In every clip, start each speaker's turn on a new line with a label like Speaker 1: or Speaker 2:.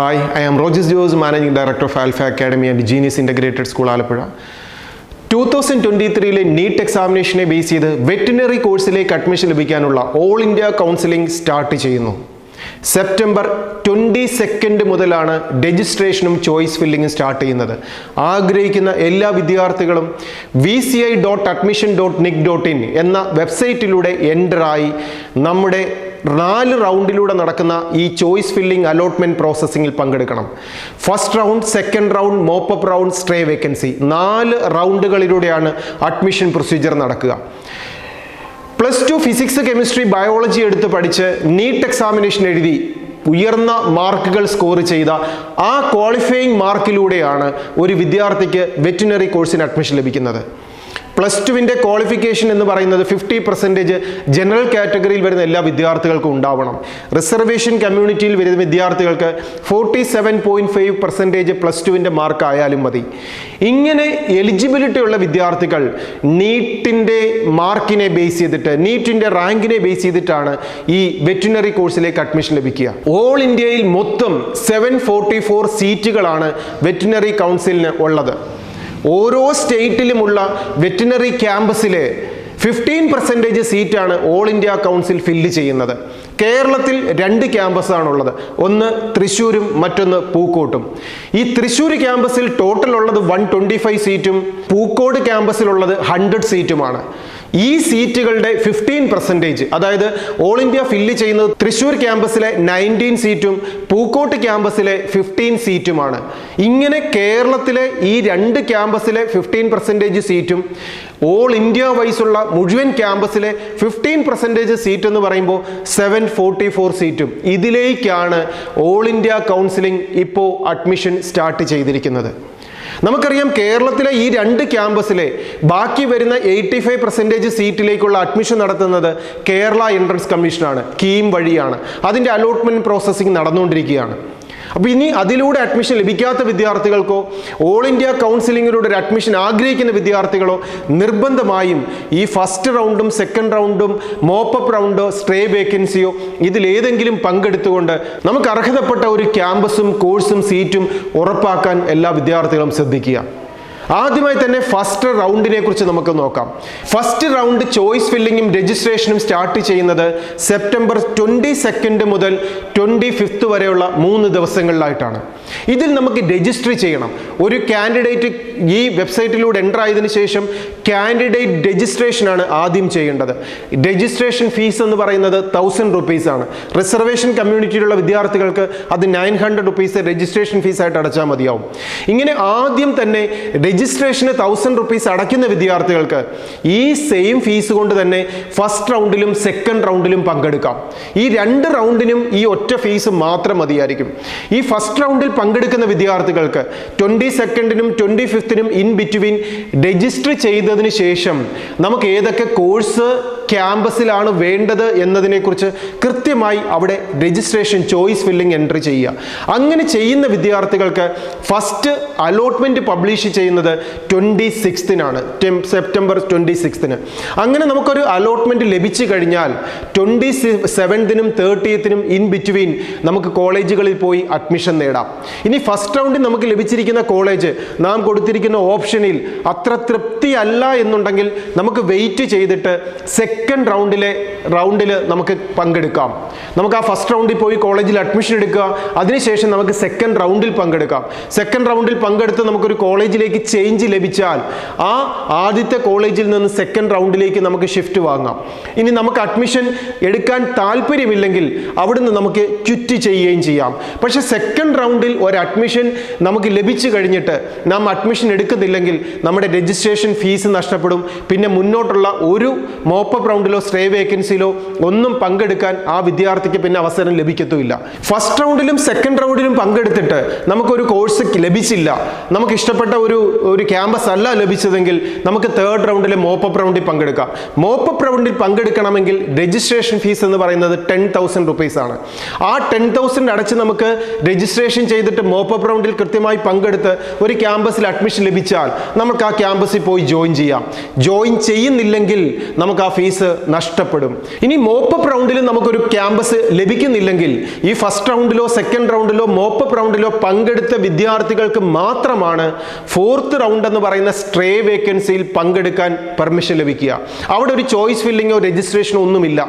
Speaker 1: Hi, I am Rogers Jose, Managing Director of Alpha Academy and Genius Integrated School, ALAPPUZHA. 2023 NEET examination base ചെയ്ത് veterinary കോഴ്സിലേക്ക് admission ലഭിക്കാനുള്ള all India counselling start ചെയ്യുന്നു. September 22 മുതലാണ് രജിസ്ട്രേഷനും choice ഫില്ലിംഗും start ചെയ്യുന്നത്. ആഗ്രഹിക്കുന്ന എല്ലാ വിദ്യാർത്ഥികളും vci.admission.nic.in എന്ന വെബ്സൈറ്റിലൂടെ എൻ്റർ ആയി നമ്മുടെ 4 റൗണ്ടിലൂടെ നടക്കുന്ന ഈ ചോയ്സ് ഫില്ലിംഗ് അലോട്ട്മെന്റ് പ്രോസസ്സിംഗിൽ പങ്കെടുക്കണം. First round, second round, mop up round, stray vacancy 4 റൗണ്ടുകളിലൂടെയാണ് അഡ്മിഷൻ പ്രൊസീജിയർ നടക്കുക. +2 ഫിസിക്സ്, കെമിസ്ട്രി, ബയോളജി എടുത്ത് പഠിച്ച് നീറ്റ് എക്സാമിനേഷൻ എഴുതി ഉയർന്ന മാർക്കുകൾ സ്കോർ ചെയ്ത ആ ക്വാളിഫയിങ് മാർക്കിലൂടെയാണ് ഒരു വിദ്യാർത്ഥിക്ക് വെറ്റിനറി കോഴ്സിന് അഡ്മിഷൻ ലഭിക്കുന്നത്. +2വിൻ്റെ ക്വാളിഫിക്കേഷൻ എന്ന് പറയുന്നത് 50% ജനറൽ കാറ്റഗറിയിൽ വരുന്ന എല്ലാ വിദ്യാർത്ഥികൾക്കും ഉണ്ടാവണം. റിസർവേഷൻ കമ്മ്യൂണിറ്റിയിൽ വരുന്ന വിദ്യാർത്ഥികൾക്ക് 47.5% +2വിൻ്റെ മാർക്ക് ആയാലും മതി. ഇങ്ങനെ എലിജിബിലിറ്റി ഉള്ള വിദ്യാർത്ഥികൾ നീറ്റിൻ്റെ മാർക്കിനെ ബേസ് ചെയ്തിട്ട്, നീറ്റിൻ്റെ റാങ്കിനെ ബേസ് ചെയ്തിട്ടാണ് ഈ വെറ്റിനറി കോഴ്സിലേക്ക് അഡ്മിഷൻ ലഭിക്കുക. ഓൾ ഇന്ത്യയിൽ മൊത്തം 744 സീറ്റുകളാണ് വെറ്റിനറി കൗൺസിലിന് ഉള്ളത്. ഓരോ സ്റ്റേറ്റിലുമുള്ള വെറ്റിനറി ക്യാമ്പസിലെ 15% സീറ്റാണ് ഓൾ ഇന്ത്യ കൗൺസിൽ ഫില്ല് ചെയ്യുന്നത്. കേരളത്തിൽ 2 ക്യാമ്പസാണുള്ളത്, ഒന്ന് തൃശ്ശൂരും മറ്റൊന്ന് പൂക്കോട്ടും. ഈ തൃശ്ശൂർ ക്യാമ്പസിൽ ടോട്ടൽ ഉള്ളത് 125 സീറ്റും പൂക്കോട് ക്യാമ്പസിലുള്ളത് 100 സീറ്റുമാണ്. ഈ സീറ്റുകളുടെ 15%, അതായത് ഓൾ ഇന്ത്യ ഫില്ല് ചെയ്യുന്നത് തൃശ്ശൂർ ക്യാമ്പസിലെ 19 സീറ്റും പൂക്കോട്ട് ക്യാമ്പസിലെ 15 സീറ്റുമാണ്. ഇങ്ങനെ കേരളത്തിലെ ഈ 2 ക്യാമ്പസിലെ 15% സീറ്റും ഓൾ ഇന്ത്യ വൈസുള്ള മുഴുവൻ ക്യാമ്പസിലെ 15% സീറ്റ് എന്ന് പറയുമ്പോൾ 744 സീറ്റും. ഇതിലേക്കാണ് ഓൾ ഇന്ത്യ കൗൺസിലിംഗ് ഇപ്പോൾ അഡ്മിഷൻ സ്റ്റാർട്ട് ചെയ്തിരിക്കുന്നത്. നമുക്കറിയാം, കേരളത്തിലെ ഈ 2 ക്യാമ്പസിലെ ബാക്കി വരുന്ന 85% സീറ്റിലേക്കുള്ള അഡ്മിഷൻ നടത്തുന്നത് കേരള എൻട്രൻസ് കമ്മീഷനാണ്, KEAM വഴിയാണ്. അതിൻ്റെ അലോട്ട്മെന്റ് പ്രോസസ്സിംഗ് നടന്നുകൊണ്ടിരിക്കുകയാണ്. അപ്പോൾ ഇനി അതിലൂടെ അഡ്മിഷൻ ലഭിക്കാത്ത വിദ്യാർത്ഥികൾക്കോ ഓൾ ഇന്ത്യ കൗൺസിലിങ്ങിലൂടെ ഒരു അഡ്മിഷൻ ആഗ്രഹിക്കുന്ന വിദ്യാർത്ഥികളോ നിർബന്ധമായും ഈ ഫസ്റ്റ് റൗണ്ടും സെക്കൻഡ് റൗണ്ടും മോപ്പപ്പ് റൗണ്ടോ സ്ട്രേ വേക്കൻസിയോ ഇതിലേതെങ്കിലും പങ്കെടുത്തുകൊണ്ട് നമുക്ക് അർഹതപ്പെട്ട ഒരു ക്യാമ്പസും കോഴ്സും സീറ്റും ഉറപ്പാക്കാൻ എല്ലാ വിദ്യാർത്ഥികളും ശ്രദ്ധിക്കുക. ആദ്യമായി തന്നെ ഫസ്റ്റ് റൗണ്ടിനെ കുറിച്ച് നമുക്ക് നോക്കാം. ഫസ്റ്റ് റൗണ്ട് ചോയ്സ് ഫില്ലിങ്ങും രജിസ്ട്രേഷനും സ്റ്റാർട്ട് ചെയ്യുന്നത് സെപ്റ്റംബർ 22 മുതൽ 25 വരെയുള്ള 3 ദിവസങ്ങളിലായിട്ടാണ്. ഇതിൽ നമുക്ക് രജിസ്റ്റർ ചെയ്യണം. ഒരു കാൻഡിഡേറ്റ് ഈ വെബ്സൈറ്റിലൂടെ എൻ്റർ ആയതിനു ശേഷം കാൻഡിഡേറ്റ് രജിസ്ട്രേഷനാണ് ആദ്യം ചെയ്യേണ്ടത്. രജിസ്ട്രേഷൻ ഫീസ് എന്ന് പറയുന്നത് 1000 rupees ആണ്. റിസർവേഷൻ കമ്മ്യൂണിറ്റിയിലുള്ള വിദ്യാർത്ഥികൾക്ക് അത് 900 rupees രജിസ്ട്രേഷൻ ഫീസായിട്ട് അടച്ചാൽ മതിയാവും. ഇങ്ങനെ ആദ്യം തന്നെ രജിസ്ട്രേഷന് 1000 rupees അടയ്ക്കുന്ന വിദ്യാർത്ഥികൾക്ക് ഈ സെയിം ഫീസ് കൊണ്ട് തന്നെ ഫസ്റ്റ് റൗണ്ടിലും സെക്കൻഡ് റൗണ്ടിലും പങ്കെടുക്കാം. ഈ 2 റൗണ്ടിനും ഈ ഒറ്റ ഫീസ് മാത്രം മതിയായിരിക്കും. ഈ ഫസ്റ്റ് റൗണ്ടിൽ പങ്കെടുക്കുന്ന വിദ്യാർത്ഥികൾക്ക് 22നും 25നും ഇൻ ബിറ്റ്വീൻ രജിസ്റ്റർ ചെയ്തതിന് ശേഷം നമുക്ക് ഏതൊക്കെ കോഴ്സ് ക്യാമ്പസിലാണ് വേണ്ടത് എന്നതിനെക്കുറിച്ച് കൃത്യമായി അവിടെ രജിസ്ട്രേഷൻ ചോയ്സ് ഫില്ലിംഗ് എൻട്രി ചെയ്യുക. അങ്ങനെ ചെയ്യുന്ന വിദ്യാർത്ഥികൾക്ക് ഫസ്റ്റ് അലോട്ട്മെന്റ് പബ്ലിഷ് ചെയ്യുന്നത് 26-നാണ്, സെപ്റ്റംബർ 26-ന്. അങ്ങനെ നമുക്കൊരു അലോട്ട്മെന്റ് ലഭിച്ചു കഴിഞ്ഞാൽ 27-നും 30-നും ഇൻ ബിറ്റ്വീൻ നമുക്ക് കോളേജുകളിൽ പോയി അഡ്മിഷൻ നേടാം. ഇനി ഫസ്റ്റ് റൗണ്ടിൽ നമുക്ക് ലഭിച്ചിരിക്കുന്ന കോളേജ് നാം കൊടുത്തിരിക്കുന്ന ഓപ്ഷനിൽ അത്ര തൃപ്തിയല്ല എന്നുണ്ടെങ്കിൽ നമുക്ക് വെയിറ്റ് ചെയ്തിട്ട് സെക്കൻഡ് റൗണ്ടിൽ നമുക്ക് പങ്കെടുക്കാം. നമുക്ക് ആ ഫസ്റ്റ് റൗണ്ടിൽ പോയി കോളേജിൽ അഡ്മിഷൻ എടുക്കുക, അതിനുശേഷം നമുക്ക് സെക്കൻഡ് റൗണ്ടിൽ പങ്കെടുക്കാം. സെക്കൻഡ് റൗണ്ടിൽ പങ്കെടുത്ത് നമുക്കൊരു കോളേജിലേക്ക് ചേഞ്ച് ലഭിച്ചാൽ ആ ആദ്യത്തെ കോളേജിൽ നിന്ന് സെക്കൻഡ് റൗണ്ടിലേക്ക് നമുക്ക് ഷിഫ്റ്റ് വാങ്ങാം. ഇനി നമുക്ക് അഡ്മിഷൻ എടുക്കാൻ താല്പര്യമില്ലെങ്കിൽ അവിടുന്ന് നമുക്ക് ക്വിറ്റ് ചെയ്യുകയും ചെയ്യാം. പക്ഷെ സെക്കൻഡ് റൗണ്ടിൽ ഒരു അഡ്മിഷൻ നമുക്ക് ലഭിച്ചു കഴിഞ്ഞിട്ട് നാം അഡ്മിഷൻ എടുക്കുന്നില്ലെങ്കിൽ നമ്മുടെ രജിസ്ട്രേഷൻ ഫീസ് നഷ്ടപ്പെടും. പിന്നെ മുന്നോട്ടുള്ള ഒരു മോപ്പപ്പ് റൗണ്ടിലോ സ്ട്രേ വേക്കൻസിയിലോ ഒന്നും പങ്കെടുക്കാൻ ആ വിദ്യാർത്ഥിക്ക് പിന്നെ അവസരം ലഭിക്കത്തുമില്ല. ഫസ്റ്റ് റൗണ്ടിലും സെക്കൻഡ് റൗണ്ടിലും പങ്കെടുത്തിട്ട് നമുക്കൊരു കോഴ്സ് ലഭിച്ചില്ല, നമുക്ക് ഇഷ്ടപ്പെട്ട ഒരു ക്യാമ്പസ് അല്ല ലഭിച്ചതെങ്കിൽ നമുക്ക് തേർഡ് റൗണ്ടിലെ മോപ്പപ്പ് റൗണ്ടിൽ പങ്കെടുക്കാം. മോപ്പപ്പ് റൗണ്ടിൽ പങ്കെടുക്കണമെങ്കിൽ രജിസ്ട്രേഷൻ ഫീസ് എന്ന് പറയുന്നത് 10,000 rupees ആണ്. ആ 10,000 അടച്ച് നമുക്ക് രജിസ്ട്രേഷൻ ചെയ്തിട്ട് മോപ്പപ്പ് റൗണ്ടിൽ കൃത്യമായി പങ്കെടുത്ത് ഒരു ക്യാമ്പസിൽ അഡ്മിഷൻ ലഭിച്ചാൽ നമുക്ക് ആ ക്യാമ്പസിൽ പോയി ജോയിൻ ചെയ്യാം. ജോയിൻ ചെയ്യുന്നില്ലെങ്കിൽ നമുക്ക് ആ ഫീസ് നഷ്ടപ്പെടും. ഇനി മോപ്പപ്പ് റൗണ്ടിൽ നമുക്കൊരു ക്യാമ്പസ് ലഭിക്കുന്നില്ലെങ്കിൽ ഈ ഫസ്റ്റ് റൗണ്ടിലോ സെക്കൻഡ് റൗണ്ടിലോ മോപ്പ് മോപ്പപ്പ് റൗണ്ടിലോ പങ്കെടുത്ത വിദ്യാർത്ഥികൾക്ക് മാത്രമാണ് 4th റൗണ്ട് എന്ന് പറയുന്ന സ്ട്രേ വേക്കൻസിയിൽ പങ്കെടുക്കാൻ പെർമിഷൻ ലഭിക്കുക. അവിടെ ഒരു ചോയ്സ് ഫില്ലിങ്ങോ രജിസ്ട്രേഷനോ ഒന്നുമില്ല.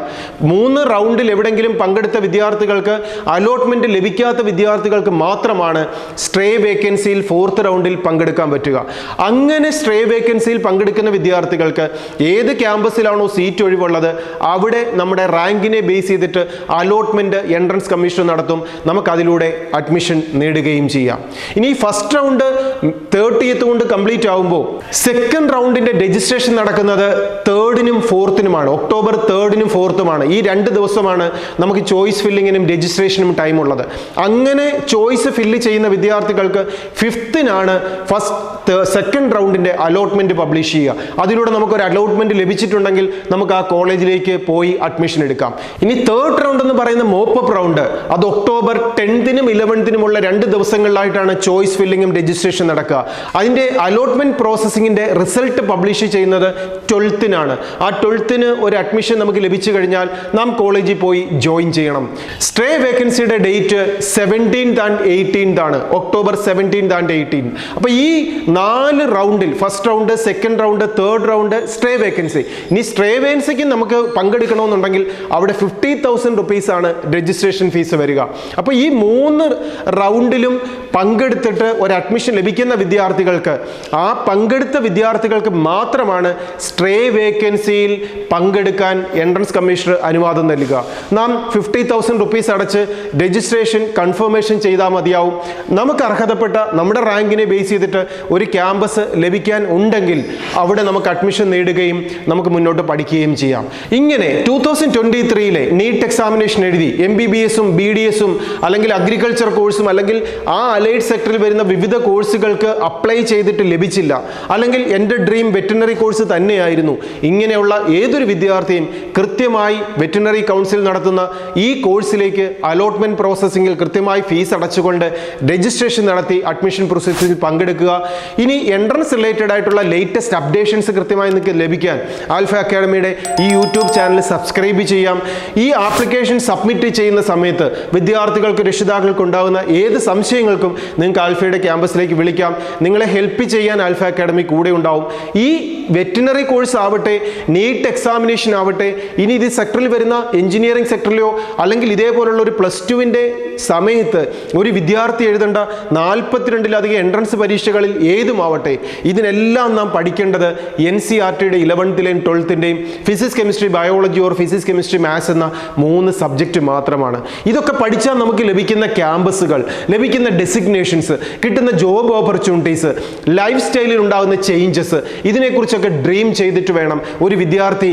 Speaker 1: 3 റൗണ്ടിൽ എവിടെങ്കിലും പങ്കെടുത്ത വിദ്യാർത്ഥികൾക്ക്, അലോട്ട്മെന്റ് ലഭിക്കാത്ത വിദ്യാർത്ഥികൾക്ക് മാത്രമാണ് സ്ട്രേ വേക്കൻസിയിൽ 4th റൗണ്ടിൽ പങ്കെടുക്കാൻ പറ്റുക. അങ്ങനെ സ്ട്രേ വേക്കൻസിയിൽ പങ്കെടുക്കുന്ന വിദ്യാർത്ഥികൾക്ക് ഏത് ക്യാമ്പസിലാണോ സീറ്റ് ഒഴിവുള്ളത് അവിടെ നമ്മുടെ റാങ്കിനെ ബേസ് ചെയ്തിട്ട് അലോട്ട്മെന്റ് എൻട്രൻസ് കമ്മീഷൻ നടത്തും. നമുക്ക് അതിലൂടെ അഡ്മിഷൻ നേടുകയും ചെയ്യാം. ഇനി ഫസ്റ്റ് റൗണ്ട് 30th കൊണ്ട് കംപ്ലീറ്റ് ആകുമ്പോൾ സെക്കൻഡ് റൗണ്ടിന്റെ രജിസ്ട്രേഷൻ നടക്കുന്നത് 3rd-നും 4th-നുമാണ്. ഒക്ടോബർ 3rd-നും 4th-നുമാണ്. ഈ 2 ദിവസമാണ് നമുക്ക് ചോയ്സ് ഫില്ലിങ്ങിനും രജിസ്ട്രേഷനും ടൈം ഉള്ളത്. അങ്ങനെ ചോയ്സ് ഫില്ല് ചെയ്യുന്ന വിദ്യാർത്ഥികൾക്ക് 5th-നാണ് സെക്കൻഡ് റൗണ്ടിന്റെ അലോട്ട്മെന്റ് പബ്ലിഷ് ചെയ്യുക. അതിലൂടെ നമുക്ക് ഒരു അലോട്ട്മെന്റ് ലഭിച്ചിട്ടുണ്ടെങ്കിൽ നമുക്ക് ആ കോളേജിലേക്ക് പോയി അഡ്മിഷൻ എടുക്കാം. ഇനി 3rd റൗണ്ട് എന്ന് പറയുന്ന മോപ്പപ്പ് റൗണ്ട്, അത് ഒക്ടോബർ 10th-നും 11th-നുമുള്ള 2 ദിവസങ്ങളിലായിട്ടാണ് ചോയ്സ് ഫില്ലിങ്ങും രജിസ്ട്രേഷൻ നടക്കുക. അതിന്റെ അലോട്ട്മെന്റ് പ്രോസസ്സിംഗിന്റെ റിസൾട്ട് പബ്ലിഷ് ചെയ്യുന്നത് 12th-നാണ്. ആ 12th-ന് ഒരു അഡ്മിഷൻ നമുക്ക് ലഭിച്ചു കഴിഞ്ഞാൽ നാം കോളേജിൽ പോയി ജോയിൻ ചെയ്യണം. Stray വേക്കൻസിയുടെ date 17th and 18th ആണ്. October 17th and 18th. അപ്പൊ ഈ 4 റൗണ്ടിൽ, first round, second round, 3rd round, stray vacancy. ഇനി സ്ട്രേ വേക്കൻസിക്ക് നമുക്ക് പങ്കെടുക്കണമെന്നുണ്ടെങ്കിൽ അവിടെ 50,000 rupees ആണ് രജിസ്ട്രേഷൻ ഫീസ് വരിക. അപ്പോൾ ഈ 3 റൗണ്ടിലും പങ്കെടുത്തിട്ട് ഒരു അഡ്മിഷൻ ലഭിക്കുന്ന വിദ്യാർത്ഥികൾക്ക്, ആ പങ്കെടുത്ത വിദ്യാർത്ഥികൾക്ക് മാത്രമാണ് സ്ട്രേ വേക്കൻസിയിൽ പങ്കെടുക്കാൻ എൻട്രൻസ് കമ്മീഷണർ അനുവാദം നൽകുക. നാം 50,000 rupees അടച്ച് രജിസ്ട്രേഷൻ കൺഫർമേഷൻ ചെയ്താൽ മതിയാവും. നമുക്ക് അർഹതപ്പെട്ട നമ്മുടെ റാങ്കിനെ ബേസ് ചെയ്തിട്ട് ഒരു ക്യാമ്പസ് ലഭിക്കാൻ ഉണ്ടെങ്കിൽ അവിടെ നമുക്ക് അഡ്മിഷൻ നേടുകയും നമുക്ക് മുന്നോട്ട് പഠിക്കുകയും ചെയ്യാം. ഇങ്ങനെ 2023-ലെ നീറ്റ് എക്സാമിനേഷൻ എഴുതി MBBS-ഉം BDS-ഉം അല്ലെങ്കിൽ അഗ്രികൾച്ചർ കോഴ്സും അല്ലെങ്കിൽ ആ അലൈഡ് സെക്ടറിൽ വരുന്ന വിവിധ കോഴ്സുകൾക്ക് അപ്ലൈ ചെയ്തിട്ട് ലഭിച്ചില്ല, അല്ലെങ്കിൽ എൻ്റെ ഡ്രീം വെറ്റിനറി കോഴ്സ് തന്നെയായിരുന്നു, ഇങ്ങനെയുള്ള ഏതൊരു വിദ്യാർത്ഥിയും കൃത്യമായി വെറ്റിനറി കൗൺസിൽ നടത്തുന്ന ഈ കോഴ്സിലേക്ക് അലോട്ട്മെന്റ് പ്രോസസ്സിംഗിൽ കൃത്യമായി ഫീസ് അടച്ചുകൊണ്ട് രജിസ്ട്രേഷൻ നടത്തി അഡ്മിഷൻ പ്രോസസ്സിൽ പങ്കെടുക്കുക. ഇനി എൻട്രൻസ് റിലേറ്റഡ് ആയിട്ടുള്ള ലേറ്റസ്റ്റ് അപ്ഡേഷൻസ് കൃത്യമായി നിങ്ങൾക്ക് ലഭിക്കാൻ ആൽഫ അക്കാഡമിയുടെ ഈ യൂട്യൂബ് ചാനൽ സബ്സ്ക്രൈബ് ചെയ്യാം. ഈ ആപ്ലിക്കേഷൻ സബ്മിറ്റ് ചെയ്യുന്ന സമയത്ത് വിദ്യാർത്ഥികൾക്ക്, രക്ഷിതാക്കൾക്ക് ഉണ്ടാകുന്ന ഏത് സംശയങ്ങൾക്കും നിങ്ങൾക്ക് ആൽഫയുടെ ക്യാമ്പസിലേക്ക് വിളിക്കാം. നിങ്ങളെ ഹെൽപ്പ് ചെയ്യാൻ ആൽഫ അക്കാഡമി കൂടെ ഉണ്ടാവും. ഈ വെറ്റിനറി കോഴ്സ് ആവട്ടെ, നീറ്റ് എക്സാമിനേഷൻ ആവട്ടെ, ഇനി ഇത് സെക്ടറിൽ വരുന്ന എഞ്ചിനീയറിംഗ് സെക്ടറിലോ അല്ലെങ്കിൽ ഇതേപോലുള്ള ഒരു +2-ന്റെ സമയത്ത് ഒരു വിദ്യാർത്ഥി എഴുതേണ്ട 42-ലധികം എൻട്രൻസ് പരീക്ഷകളിൽ ഏതുമാവട്ടെ, ഇതിനെല്ലാം നാം പഠിക്കേണ്ടത് NCERT-യുടെ 11th-ലെയും 12th-ൻ്റെയും physics, chemistry, biology or physics, chemistry, maths എന്ന 3 സബ്ജക്റ്റ് മാത്രമാണ്. ഇതൊക്കെ പഠിച്ചാൽ നമുക്ക് ലഭിക്കുന്ന ക്യാമ്പസുകൾ, ലഭിക്കുന്ന ഡെസിഗ്നേഷൻസ്, കിട്ടുന്ന ജോബ് ഓപ്പർച്യൂണിറ്റീസ്, ലൈഫ് സ്റ്റൈലിൽ ഉണ്ടാകുന്ന ചേഞ്ചസ്, ഇതിനെക്കുറിച്ചൊക്കെ ഡ്രീം ചെയ്തിട്ട് വേണം ഒരു വിദ്യാർത്ഥി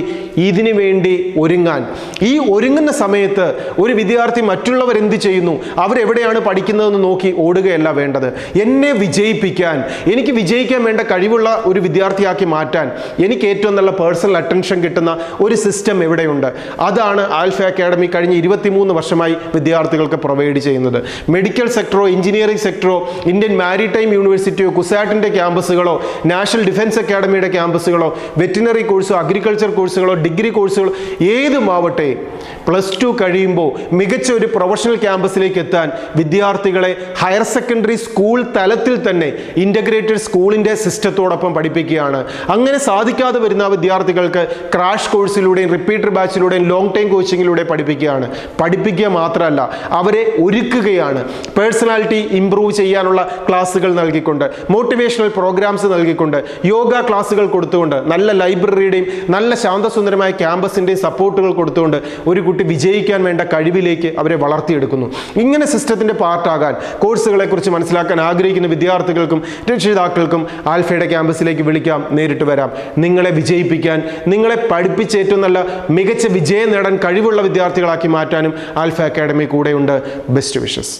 Speaker 1: ഇതിനു വേണ്ടി ഒരുങ്ങാൻ. ഈ ഒരുങ്ങുന്ന സമയത്ത് ഒരു വിദ്യാർത്ഥി മറ്റുള്ളവർ എന്ത് ചെയ്യുന്നു, അവരെവിടെയാണ് പഠിക്കുന്നതെന്ന് നോക്കി ഓടുകയല്ല വേണ്ടത്. എന്നെ വിജയിപ്പിക്കാൻ, എനിക്ക് വിജയിക്കാൻ വേണ്ട കഴിവുള്ള ഒരു വിദ്യാർത്ഥിയാക്കി മാറ്റാൻ എനിക്ക് ഏറ്റവും നല്ല പേഴ്സണൽ അറ്റൻഷൻ കിട്ടുന്ന ഒരു സിസ്റ്റം എവിടെയുണ്ട്, അതാണ് ആൽഫ അക്കാഡമി കഴിഞ്ഞ 23 വർഷമായി വിദ്യാർത്ഥികൾക്ക് പ്രൊവൈഡ് ചെയ്യുന്നത്. മെഡിക്കൽ സെക്ടറോ, എഞ്ചിനീയറിംഗ് സെക്ടറോ, ഇന്ത്യൻ മാരിടൈം യൂണിവേഴ്സിറ്റിയോ, കുസാറ്റിൻ്റെ ക്യാമ്പസുകളോ, നാഷണൽ ഡിഫൻസ് അക്കാഡമിയുടെ ക്യാമ്പസുകളോ, വെറ്റിനറി കോഴ്സോ, അഗ്രികൾച്ചർ കോഴ്സുകളോ, ഡിഗ്രി കോഴ്സുകളോ ഏതുമാവട്ടെ, +2 കഴിയുമ്പോൾ മികച്ച ഒരു പ്രൊഫഷണൽ ക്യാമ്പസിലേക്ക് എത്താൻ വിദ്യാർത്ഥികളെ ഹയർ സെക്കൻഡറി സ്കൂൾ തലത്തിൽ തന്നെ ഇൻ്റഗ്രേറ്റഡ് സ്കൂളിൻ്റെ സിസ്റ്റത്തോടൊപ്പം പഠിപ്പിക്കുകയാണ്. അങ്ങനെ സാധിക്കാതെ വരുന്ന വിദ്യാർത്ഥികൾക്ക് ക്രാഷ് കോഴ്സിലൂടെയും റിപ്പീറ്റർ ബാച്ചിലൂടെയും ലോങ് ടൈം കോച്ചിങ്ങിലൂടെ പഠിപ്പിക്കുകയാണ്. പഠിപ്പിക്കുക മാത്രമല്ല, അവരെ ഒരുക്കുകയാണ്. പേഴ്സണാലിറ്റി ഇംപ്രൂവ് ചെയ്യാനുള്ള ക്ലാസ്സുകൾ നൽകിക്കൊണ്ട്, മോട്ടിവേഷണൽ പ്രോഗ്രാംസ് നൽകിക്കൊണ്ട്, യോഗ ക്ലാസ്സുകൾ കൊടുത്തുകൊണ്ട്, നല്ല ലൈബ്രറിയുടെയും നല്ല ശാന്തസുന്ദരമായ ക്യാമ്പസിൻ്റെയും സപ്പോർട്ടുകൾ കൊടുത്തുകൊണ്ട് ഒരു കുട്ടി വിജയിക്കാൻ വേണ്ട കഴിവിലേക്ക് അവരെ വളർത്തിയെടുക്കുന്നു. ഇങ്ങനെ സിസ്റ്റത്തിൻ്റെ പാർട്ടാകാൻ, കോഴ്സുകളെ കുറിച്ച് മനസ്സിലാക്കാൻ ആഗ്രഹിക്കുന്ന വിദ്യാർത്ഥികൾക്കും രക്ഷിതാക്കൾക്കും ആൽഫയുടെ ക്യാമ്പസിലേക്ക് വിളിക്കാം, നേരിട്ട് വരാം. നിങ്ങളെ വിജയിപ്പിക്കാൻ, നിങ്ങളെ പഠിപ്പിച്ച് ഏറ്റവും നല്ല മികച്ച വിജയം നേടാൻ കഴിവുള്ള വിദ്യാർത്ഥികളാക്കി മാറ്റാനും ആൽഫ അക്കാഡമി കൂടെയുണ്ട്. Best wishes.